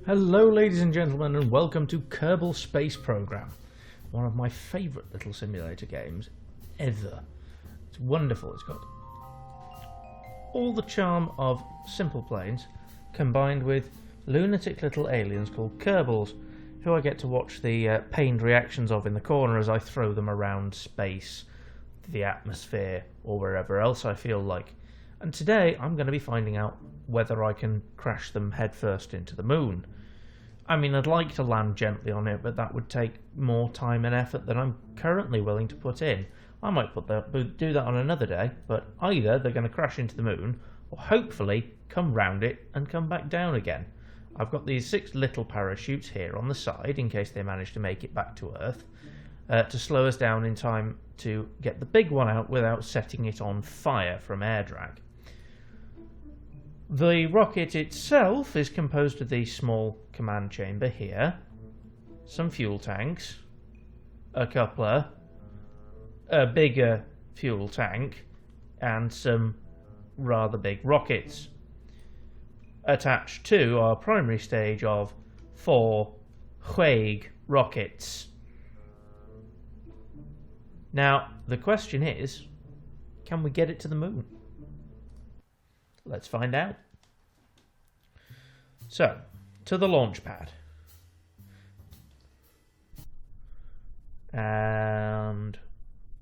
Hello ladies and gentlemen, and welcome to Kerbal Space Program, one of my favourite little simulator games ever. It's wonderful. It's got all the charm of simple planes combined with lunatic little aliens called Kerbals, who I get to watch the pained reactions of in the corner as I throw them around space, the atmosphere, or wherever else I feel like. And today I'm going to be finding out whether I can crash them headfirst into the moon. I mean, I'd like to land gently on it, but that would take more time and effort than I'm currently willing to put in. I might do that on another day, but either they're going to crash into the moon, or hopefully come round it and come back down again. I've got these 6 little parachutes here on the side, in case they manage to make it back to Earth, to slow us down in time to get the big one out without setting it on fire from air drag. The rocket itself is composed of the small command chamber here, some fuel tanks, a coupler, a bigger fuel tank, and some rather big rockets attached to our primary stage of 4 Hueg rockets. Now, the question is, can we get it to the moon? Let's find out. So, to the launch pad. And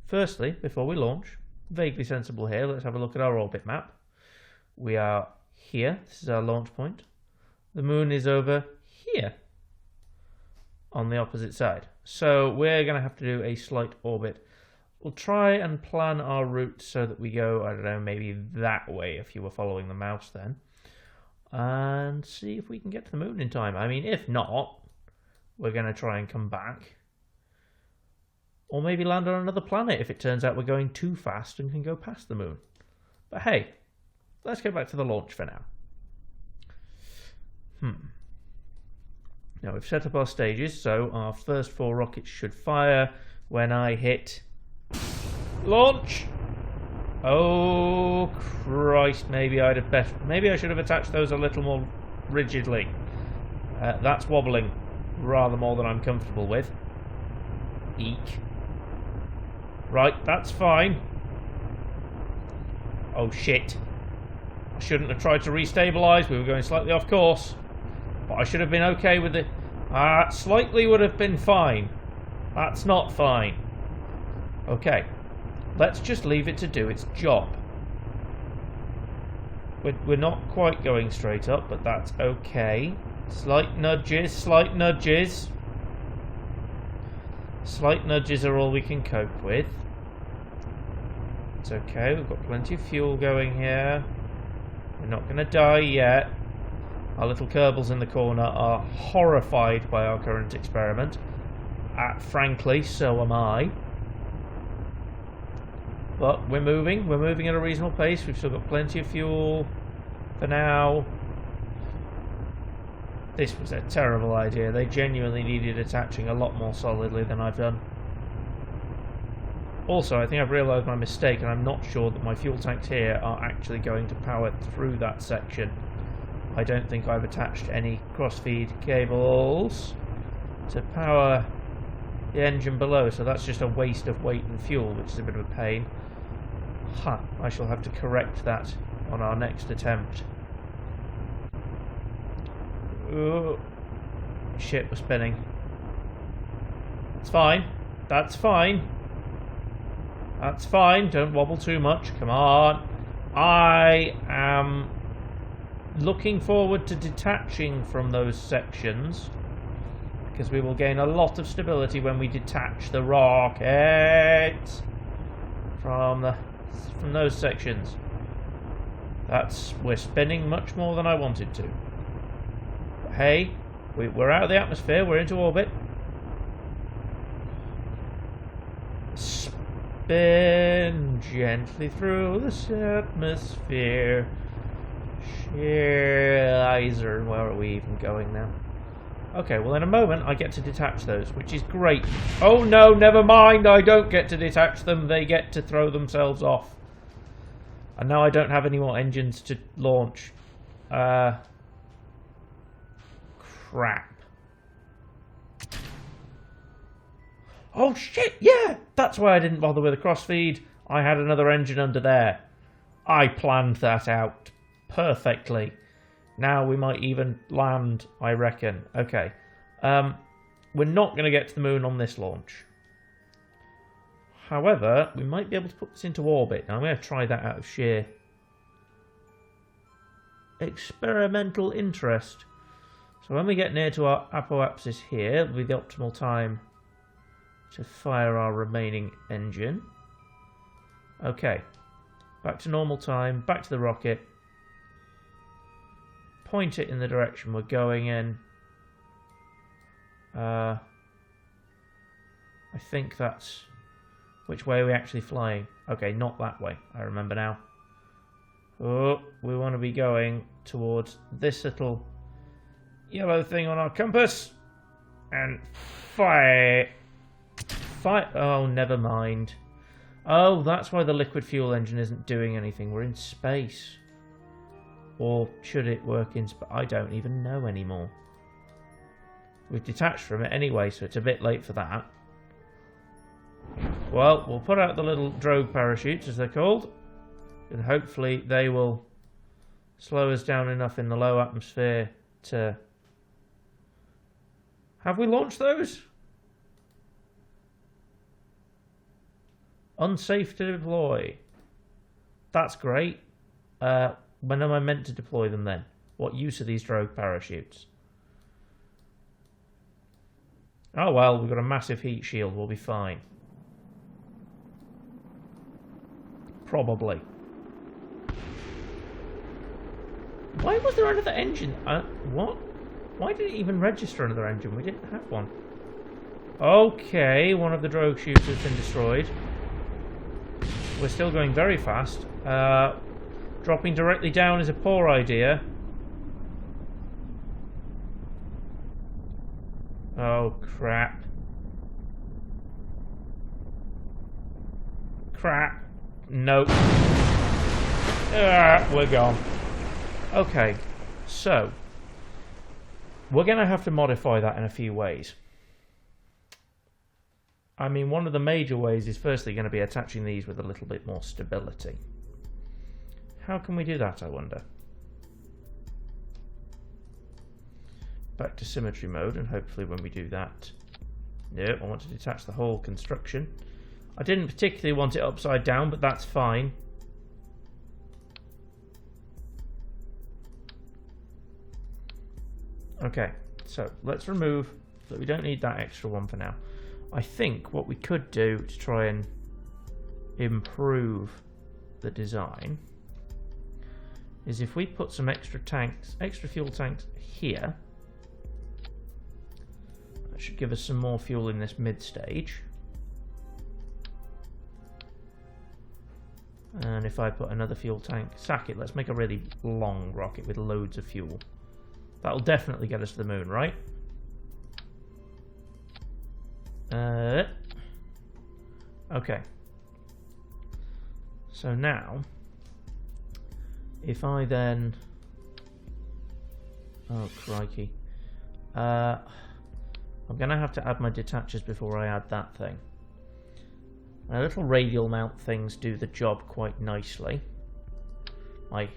firstly, before we launch, vaguely sensible here, let's have a look at our orbit map. We are here, this is our launch point. The moon is over here, on the opposite side. So we're going to have to do a slight orbit. We'll try and plan our route so that we go, I don't know, maybe that way if you were following the mouse then. And see if we can get to the moon in time. I mean, if not, we're going to try and come back. Or maybe land on another planet if it turns out we're going too fast and can go past the moon. But hey, let's go back to the launch for now. Now we've set up our stages, so our first 4 rockets should fire when I hit launch. Oh Christ! Maybe I should have attached those a little more rigidly. That's wobbling rather more than I'm comfortable with. Eek. Right, that's fine. Oh shit! I shouldn't have tried to restabilize. We were going slightly off course, but I should have been okay with it. Slightly would have been fine. That's not fine. Okay. Let's just leave it to do its job. We're not quite going straight up, but that's okay. Slight nudges, slight nudges. Slight nudges are all we can cope with. It's okay, we've got plenty of fuel going here. We're not going to die yet. Our little Kerbals in the corner are horrified by our current experiment. Frankly, so am I. But we're moving at a reasonable pace. We've still got plenty of fuel for now. This was a terrible idea. They genuinely needed attaching a lot more solidly than I've done. Also, I think I've realised my mistake, and I'm not sure that my fuel tanks here are actually going to power through that section. I don't think I've attached any crossfeed cables to power the engine below, so that's just a waste of weight and fuel, which is a bit of a pain. I shall have to correct that on our next attempt. Oh, shit, we're spinning. It's fine. That's fine. That's fine. Don't wobble too much. Come on. I am looking forward to detaching from those sections, because we will gain a lot of stability when we detach the rocket from those sections. We're spinning much more than I wanted to. But hey, we're out of the atmosphere, we're into orbit. Spin gently through this atmosphere. Shizer, where are we even going now? Okay, well in a moment I get to detach those, which is great. Oh no, never mind, I don't get to detach them, they get to throw themselves off. And now I don't have any more engines to launch. crap. Oh shit, yeah! That's why I didn't bother with a crossfeed. I had another engine under there. I planned that out perfectly. Now we might even land, I reckon. Okay. We're not going to get to the moon on this launch. However, we might be able to put this into orbit. Now I'm going to try that out of sheer experimental interest. So when we get near to our apoapsis here, it'll be the optimal time to fire our remaining engine. Okay. Back to normal time, back to the rocket. Point it in the direction we're going in. I think that's... Which way are we actually flying? Okay, not that way. I remember now. Oh, we want to be going towards this little yellow thing on our compass. And fire. Fire. Oh, never mind. Oh, that's why the liquid fuel engine isn't doing anything. We're in space. Or should it work in space? I don't even know anymore. We've detached from it anyway, so it's a bit late for that. Well, we'll put out the little drogue parachutes, as they're called. And hopefully they will slow us down enough in the low atmosphere to... Have we launched those? Unsafe to deploy. That's great. When am I meant to deploy them then? What use are these drogue parachutes? Oh well, we've got a massive heat shield. We'll be fine. Probably. Why was there another engine? What? Why did it even register another engine? We didn't have one. Okay, one of the drogue chutes has been destroyed. We're still going very fast. Dropping directly down is a poor idea. Oh, crap. Crap. Nope. We're gone. Okay, so we're going to have to modify that in a few ways. I mean, one of the major ways is firstly going to be attaching these with a little bit more stability. How can we do that, I wonder? Back to symmetry mode, and hopefully when we do that... No, I want to detach the whole construction. I didn't particularly want it upside down, but that's fine. Okay, so let's remove... that we don't need that extra one for now. I think what we could do to try and improve the design is if we put some extra tanks, extra fuel tanks here. That should give us some more fuel in this mid stage. And if I put another fuel tank, sack it, let's make a really long rocket with loads of fuel. That'll definitely get us to the moon, right? Okay. So now, if I then... Oh, crikey. I'm going to have to add my detachers before I add that thing. My little radial mount things do the job quite nicely. My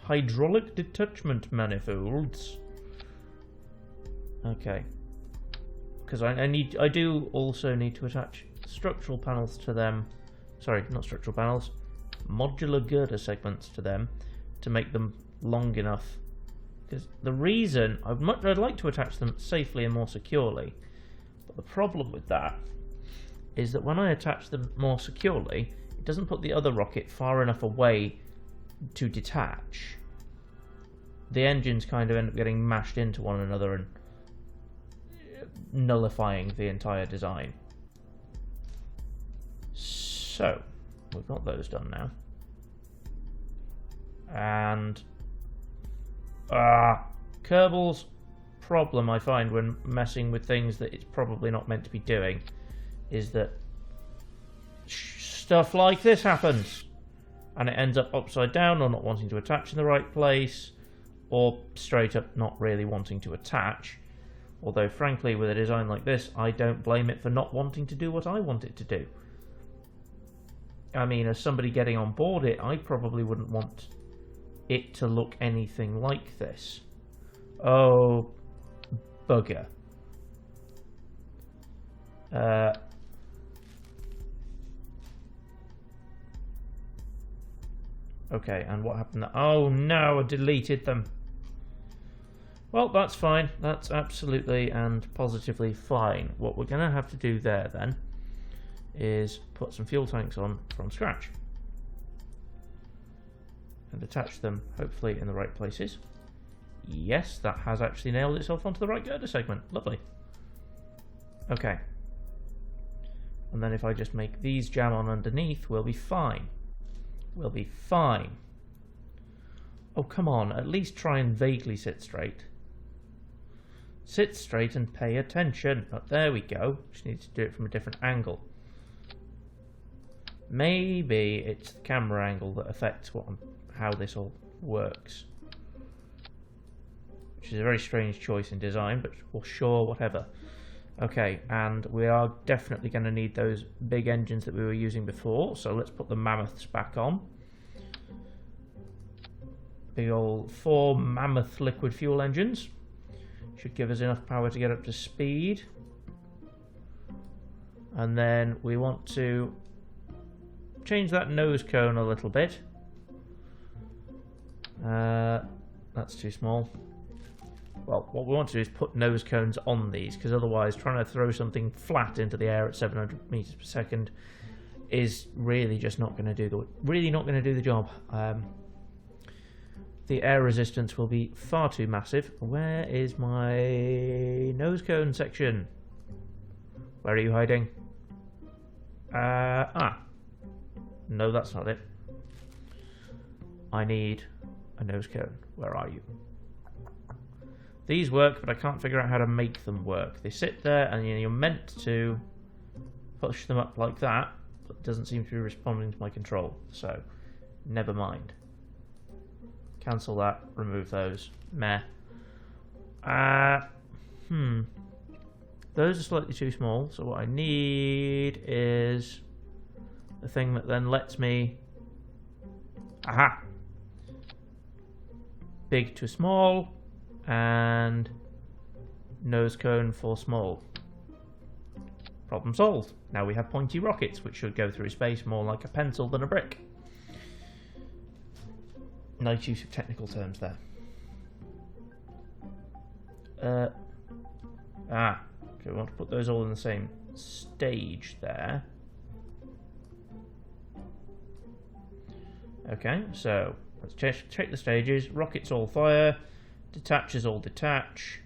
hydraulic detachment manifolds. Okay. Because I do also need to attach structural panels to them. Sorry, not structural panels. Modular girder segments to them to make them long enough. Because the reason I'd like to attach them safely and more securely, but the problem with that is that when I attach them more securely, it doesn't put the other rocket far enough away to detach. The engines kind of end up getting mashed into one another and nullifying the entire design. So, we've got those done now. And Kerbal's problem I find when messing with things that it's probably not meant to be doing is that stuff like this happens and it ends up upside down or not wanting to attach in the right place or straight up not really wanting to attach. Although, frankly, with a design like this, I don't blame it for not wanting to do what I want it to do. I mean, as somebody getting on board it, I probably wouldn't want it to look anything like this. Oh, bugger. Okay, and what happened? Oh no, I deleted them. Well, that's fine. That's absolutely and positively fine. What we're going to have to do there then is put some fuel tanks on from scratch and attach them hopefully in the right places. Yes, that has actually nailed itself onto the right girder segment. Lovely. Okay. And then if I just make these jam on underneath, we'll be fine. We'll be fine. Oh, come on. At least try and vaguely sit straight. Sit straight and pay attention. Oh, there we go. Just need to do it from a different angle. Maybe it's the camera angle that affects how this all works. Which is a very strange choice in design, but well, sure, whatever. Okay, and we are definitely going to need those big engines that we were using before, so let's put the Mammoths back on. Big old 4 Mammoth liquid fuel engines. Should give us enough power to get up to speed. And then we want to change that nose cone a little bit. That's too small. Well, what we want to do is put nose cones on these, because otherwise trying to throw something flat into the air at 700 meters per second is really just not going to do the job. The air resistance will be far too massive. Where is my nose cone section? Where are you hiding? No, that's not it. I need a nose cone. Where are you? These work, but I can't figure out how to make them work. They sit there and you're meant to push them up like that, but it doesn't seem to be responding to my control, so never mind. Cancel that, remove those. Meh. Those are slightly too small, so what I need is the thing that then lets me... Aha! Big to small, and nose cone for small. Problem solved. Now we have pointy rockets, which should go through space more like a pencil than a brick. Nice use of technical terms there. Okay, we want to put those all in the same stage there. Okay, so let's check the stages. Rockets all fire, detachers all detach,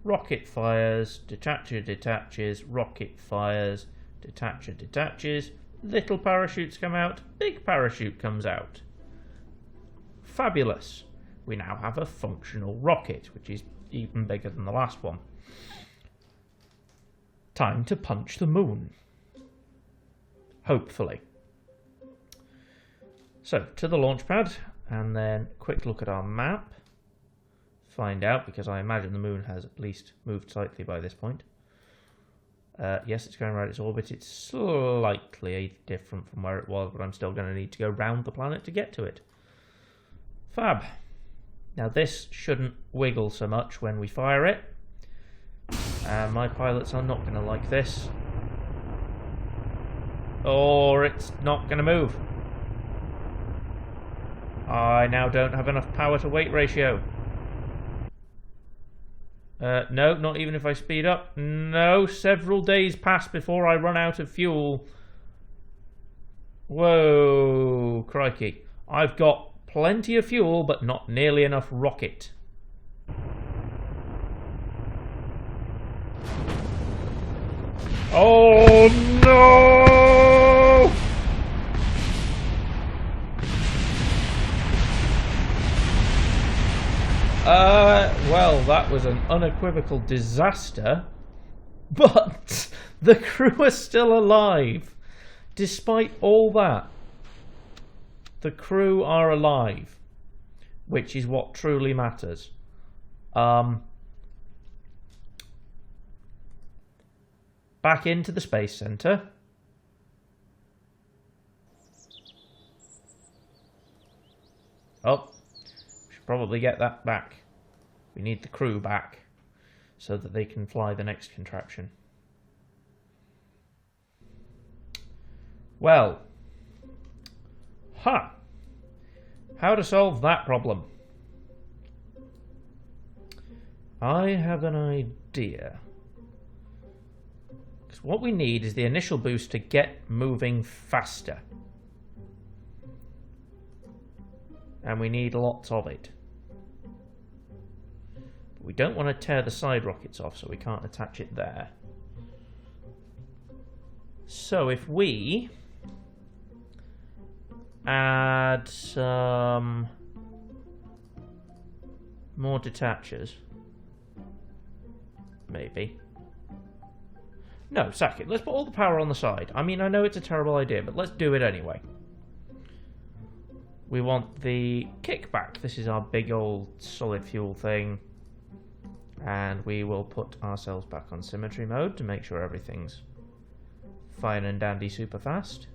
rocket fires, detacher detaches, rocket fires, detacher detaches, little parachutes come out, big parachute comes out. Fabulous. We now have a functional rocket, which is even bigger than the last one. Time to punch the moon. Hopefully. So, to the launch pad, and then quick look at our map. Find out, because I imagine the moon has at least moved slightly by this point. Yes, it's going around its orbit. It's slightly different from where it was, but I'm still going to need to go round the planet to get to it. Fab. Now this shouldn't wiggle so much when we fire it. My pilots are not going to like this. Or it's not going to move. I now don't have enough power to weight ratio. No, not even if I speed up. No, several days pass before I run out of fuel. Whoa, crikey. I've got plenty of fuel, but not nearly enough rocket. Oh no! Well, that was an unequivocal disaster, but the crew are still alive. Despite all that, the crew are alive, which is what truly matters. back into the Space Center. Oh, we should probably get that back. We need the crew back so that they can fly the next contraption. Well, how to solve that problem? I have an idea. Because what we need is the initial boost to get moving faster. And we need lots of it. But we don't want to tear the side rockets off, so we can't attach it there. So if we add some more detachers, maybe. No, sack it. Let's put all the power on the side. I mean, I know it's a terrible idea, but let's do it anyway. We want the kickback. This is our big old solid fuel thing. And we will put ourselves back on symmetry mode to make sure everything's fine and dandy super fast.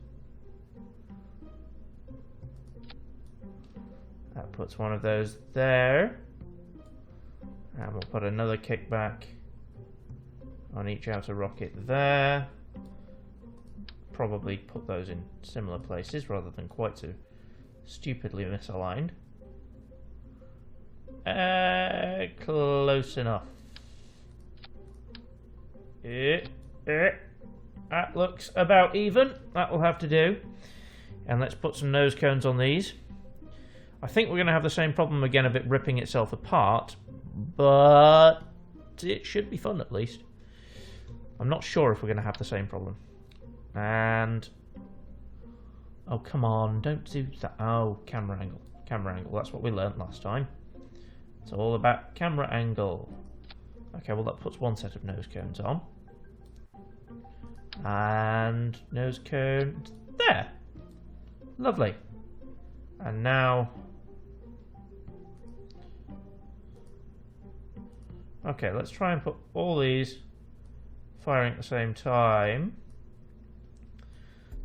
That puts one of those there. And we'll put another kickback on each outer rocket there. Probably put those in similar places rather than quite so stupidly misaligned. Close enough. That looks about even. That will have to do. And let's put some nose cones on these. I think we're going to have the same problem again of it ripping itself apart, but it should be fun at least. I'm not sure if we're going to have the same problem. And oh, come on, don't do that. Oh, camera angle. Camera angle, that's what we learnt last time. It's all about camera angle. Okay, well that puts one set of nose cones on. And nose cone there. Lovely. And now... okay, let's try and put all these firing at the same time.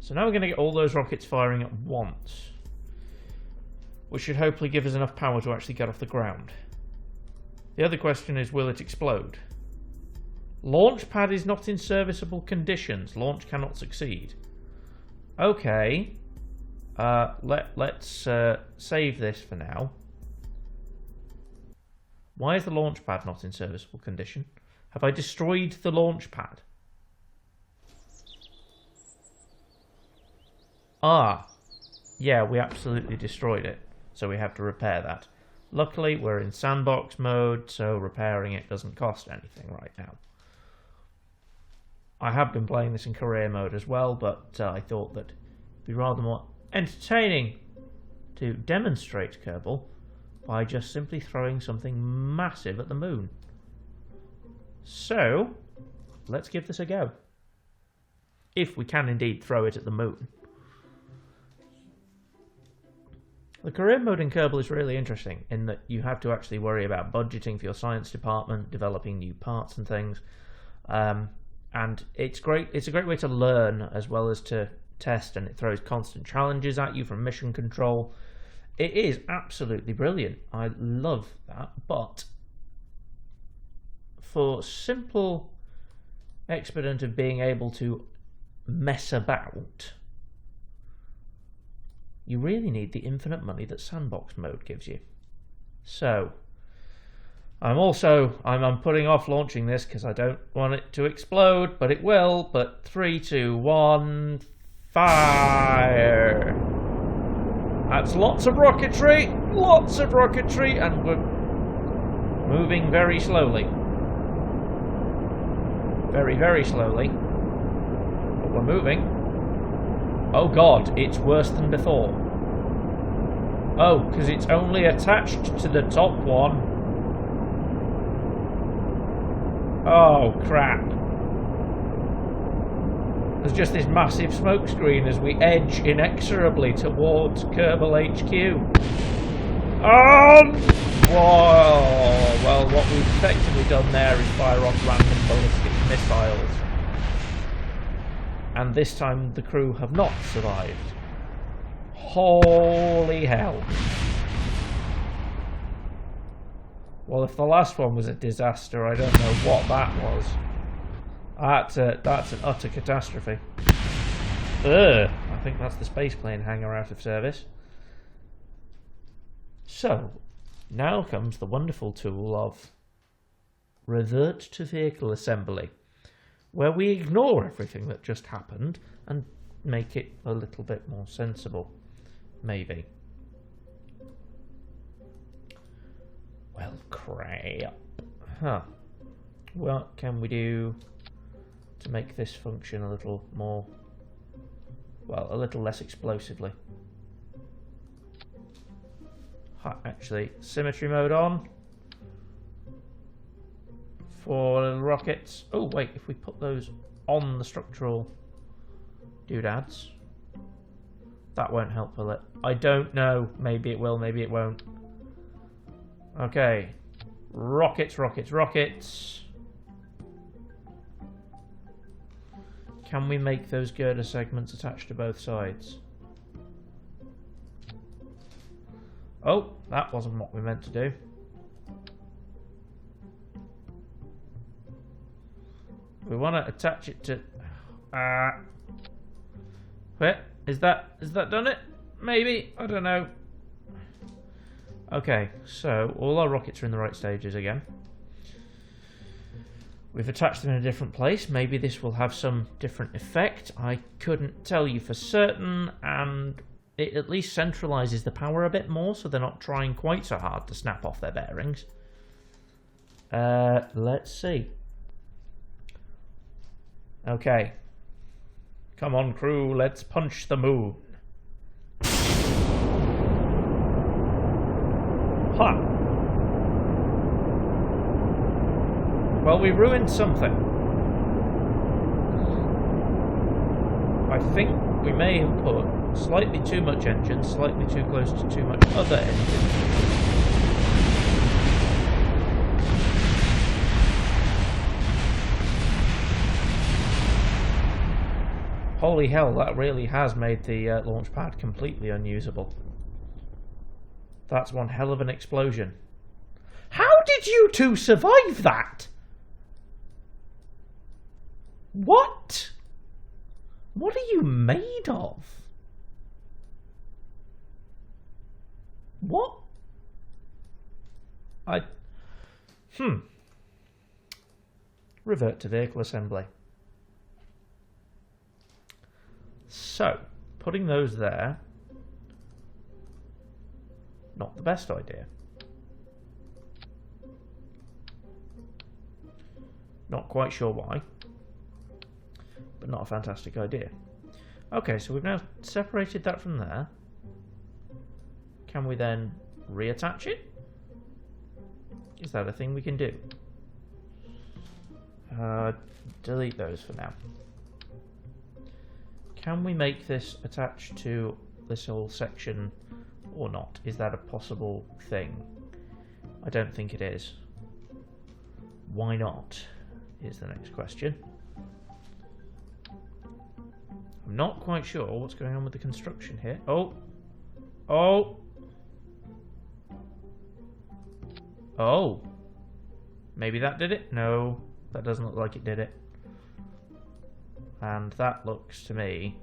So now we're going to get all those rockets firing at once, which should hopefully give us enough power to actually get off the ground. The other question is, will it explode? Launch pad is not in serviceable conditions. Launch cannot succeed. Okay. Let's save this for now. Why is the launch pad not in serviceable condition? Have I destroyed the launch pad? Ah, yeah, we absolutely destroyed it, so we have to repair that. Luckily, we're in sandbox mode, so repairing it doesn't cost anything right now. I have been playing this in career mode as well, but I thought that it'd be rather more entertaining to demonstrate Kerbal by just simply throwing something massive at the moon. So, let's give this a go. If we can indeed throw it at the moon. The career mode in Kerbal is really interesting in that you have to actually worry about budgeting for your science department, developing new parts and things. And it's great. It's a great way to learn as well as to test, and it throws constant challenges at you from mission control. It is absolutely brilliant. I love that. But for simple expedient of being able to mess about, you really need the infinite money that sandbox mode gives you. So I'm putting off launching this because I don't want it to explode, but it will. But 3, 2, 1, fire! That's lots of rocketry, and we're moving very slowly. Very, very slowly. But we're moving. Oh god, it's worse than before. Oh, because it's only attached to the top one. Oh, crap. There's just this massive smoke screen as we edge inexorably towards Kerbal HQ. Oh! Whoa! Well, what we've effectively done there is fire off random ballistic missiles And this time the crew have not survived. Holy hell. Well, if the last one was a disaster, I don't know what that was. That's an utter catastrophe. Ugh, I think that's the space plane hangar out of service. So, now comes the wonderful tool of revert to vehicle assembly, where we ignore everything that just happened and make it a little bit more sensible. Maybe. Well, crap. Huh. What can we do to make this function a little more, well, a little less explosively? Actually, symmetry mode on for the rockets. Oh wait, if we put those on the structural doodads, that won't help, will it? I don't know. Maybe it will, maybe it won't. Okay, rockets, rockets, rockets. Can we make those girder segments attached to both sides? Oh, that wasn't what we meant to do. We want to attach it to... wait, is that done it? Maybe, I don't know. Okay, so all our rockets are in the right stages again. We've attached them in a different place. Maybe this will have some different effect. I couldn't tell you for certain, and it at least centralizes the power a bit more, so they're not trying quite so hard to snap off their bearings. Let's see. Okay. Come on, crew, let's punch the moon. Ha! Well, we ruined something. I think we may have put slightly too much engine, slightly too close to too much other engine. Holy hell, that really has made the launch pad completely unusable. That's one hell of an explosion. How did you two survive that? What? What are you made of? What? Revert to vehicle assembly. So, putting those there, not the best idea. Not quite sure why, but not a fantastic idea. Okay, so we've now separated that from there. Can we then reattach it? Is that a thing we can do? Delete those for now. Can we make this attached to this whole section or not? Is that a possible thing? I don't think it is. Why not? Is the next question. I'm not quite sure what's going on with the construction here. Oh! Oh! Oh! Maybe that did it? No, that doesn't look like it did it. And that looks to me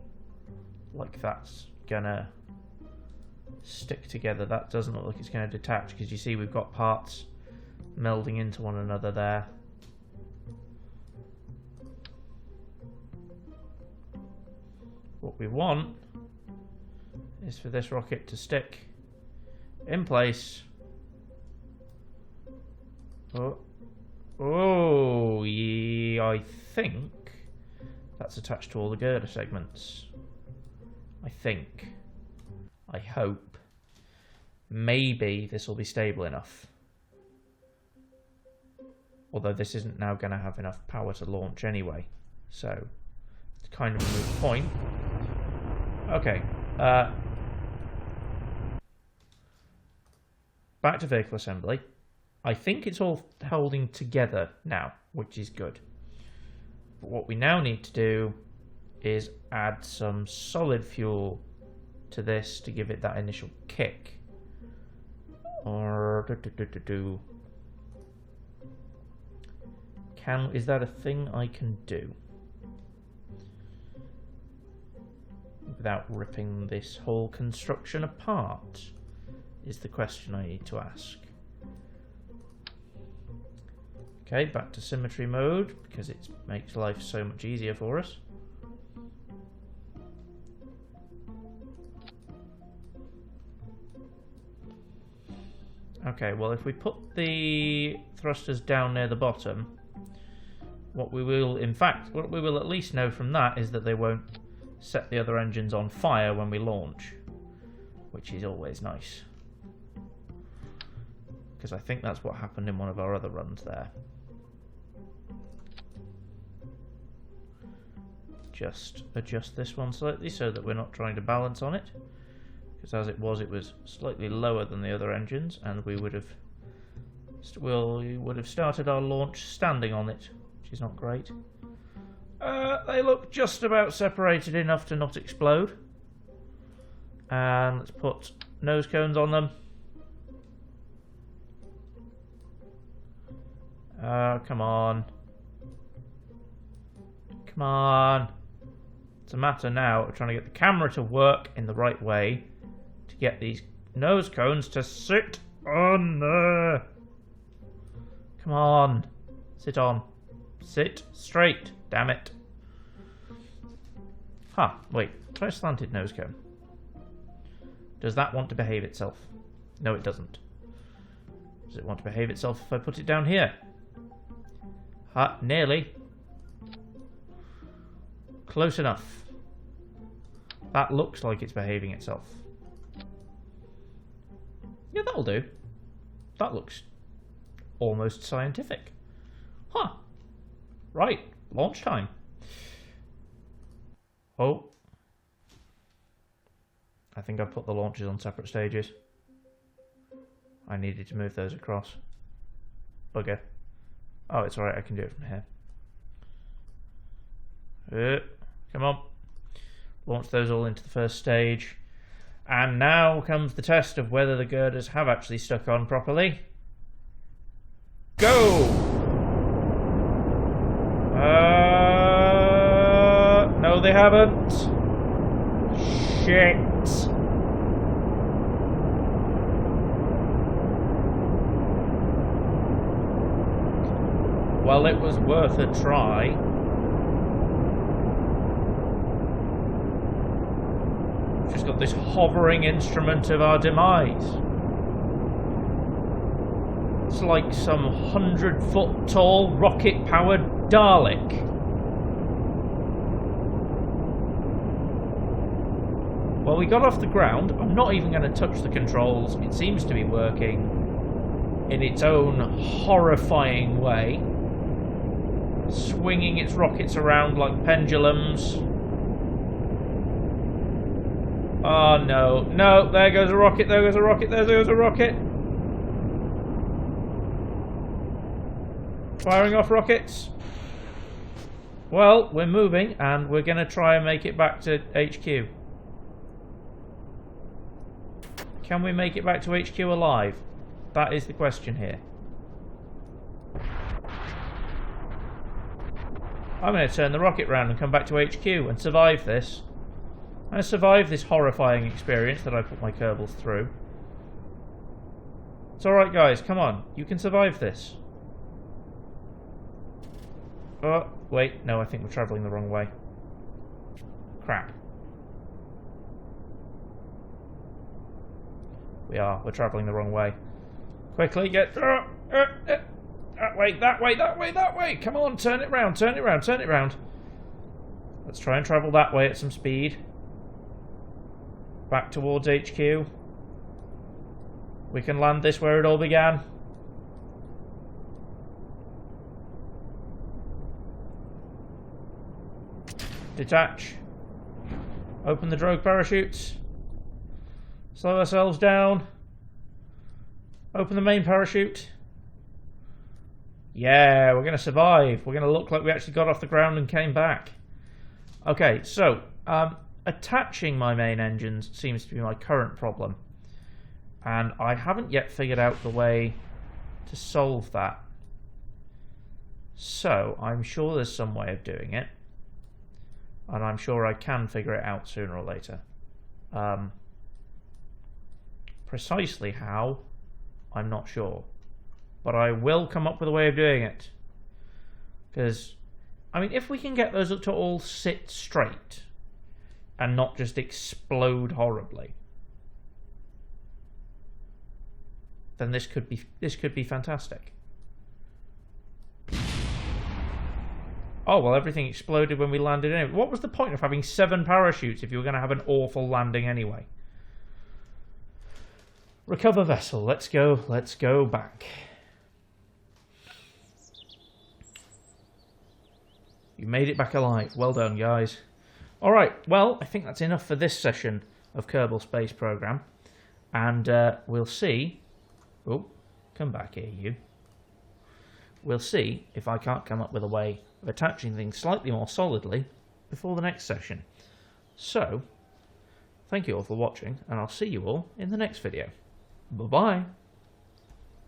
like that's gonna stick together. That doesn't look like it's gonna detach, because you see we've got parts melding into one another there. What we want is for this rocket to stick in place. Oh, yeah, I think that's attached to all the girder segments. I think. I hope. Maybe this will be stable enough. Although this isn't now going to have enough power to launch anyway. So, it's kind of a moot point. Okay. Back to vehicle assembly. I think it's all holding together now, which is good. But what we now need to do is add some solid fuel to this to give it that initial kick. Or is that a thing I can do without ripping this whole construction apart? Is the question I need to ask. Okay, back to symmetry mode because it makes life so much easier for us. Okay, well if we put the thrusters down near the bottom, what we will at least know from that is that they won't set the other engines on fire when we launch, which is always nice. Because I think that's what happened in one of our other runs there. Just adjust this one slightly so that we're not trying to balance on it. Because as it was slightly lower than the other engines, and we would have started our launch standing on it, which is not great. They look just about separated enough to not explode. And let's put nose cones on them. Come on. Come on. It's a matter now of trying to get the camera to work in the right way to get these nose cones to sit on there. Come on. Sit on. Sit straight. Damn it. Huh. Wait. Try a slanted nose cone. Does that want to behave itself? No, it doesn't. Does it want to behave itself if I put it down here? Nearly. Close enough. That looks like it's behaving itself. Yeah, that'll do. That looks almost scientific. Huh. Right. Launch time. Oh. I think I've put the launches on separate stages. I needed to move those across. Bugger. Oh, it's alright, I can do it from here. Come on. Launch those all into the first stage. And now comes the test of whether the girders have actually stuck on properly. Go! No they haven't. Shit. Well, it was worth a try. We've just got this hovering instrument of our demise. It's like some 100-foot tall rocket-powered Dalek. Well, we got off the ground. I'm not even going to touch the controls. It seems to be working in its own horrifying way. Swinging its rockets around like pendulums. Oh no, no, there goes a rocket, there goes a rocket, there goes a rocket. Firing off rockets. Well, we're moving and we're going to try and make it back to HQ. Can we make it back to HQ alive? That is the question here. I'm going to turn the rocket round and come back to HQ and survive this. I'm going to survive this horrifying experience that I put my Kerbals through. It's alright guys, come on. You can survive this. Oh, wait. No, I think we're travelling the wrong way. Crap. We're travelling the wrong way. Quickly, get... That way, that way, that way, that way! Come on, turn it round, turn it round, turn it round. Let's try and travel that way at some speed. Back towards HQ. We can land this where it all began. Detach. Open the drogue parachutes. Slow ourselves down. Open the main parachute. Yeah, we're going to survive. We're going to look like we actually got off the ground and came back. Okay, so attaching my main engines seems to be my current problem, and I haven't yet figured out the way to solve that. So I'm sure there's some way of doing it, and I'm sure I can figure it out sooner or later. Precisely how, I'm not sure, but I will come up with a way of doing it. Because, I mean, if we can get those to all sit straight and not just explode horribly, then this could be fantastic. Oh, well, everything exploded when we landed anyway. What was the point of having 7 parachutes if you were going to have an awful landing anyway? Recover vessel. Let's go back. You made it back alive. Well done, guys. Alright, well, I think that's enough for this session of Kerbal Space Program. And we'll see... Oh, come back here, you. We'll see if I can't come up with a way of attaching things slightly more solidly before the next session. So, thank you all for watching, and I'll see you all in the next video. Bye-bye.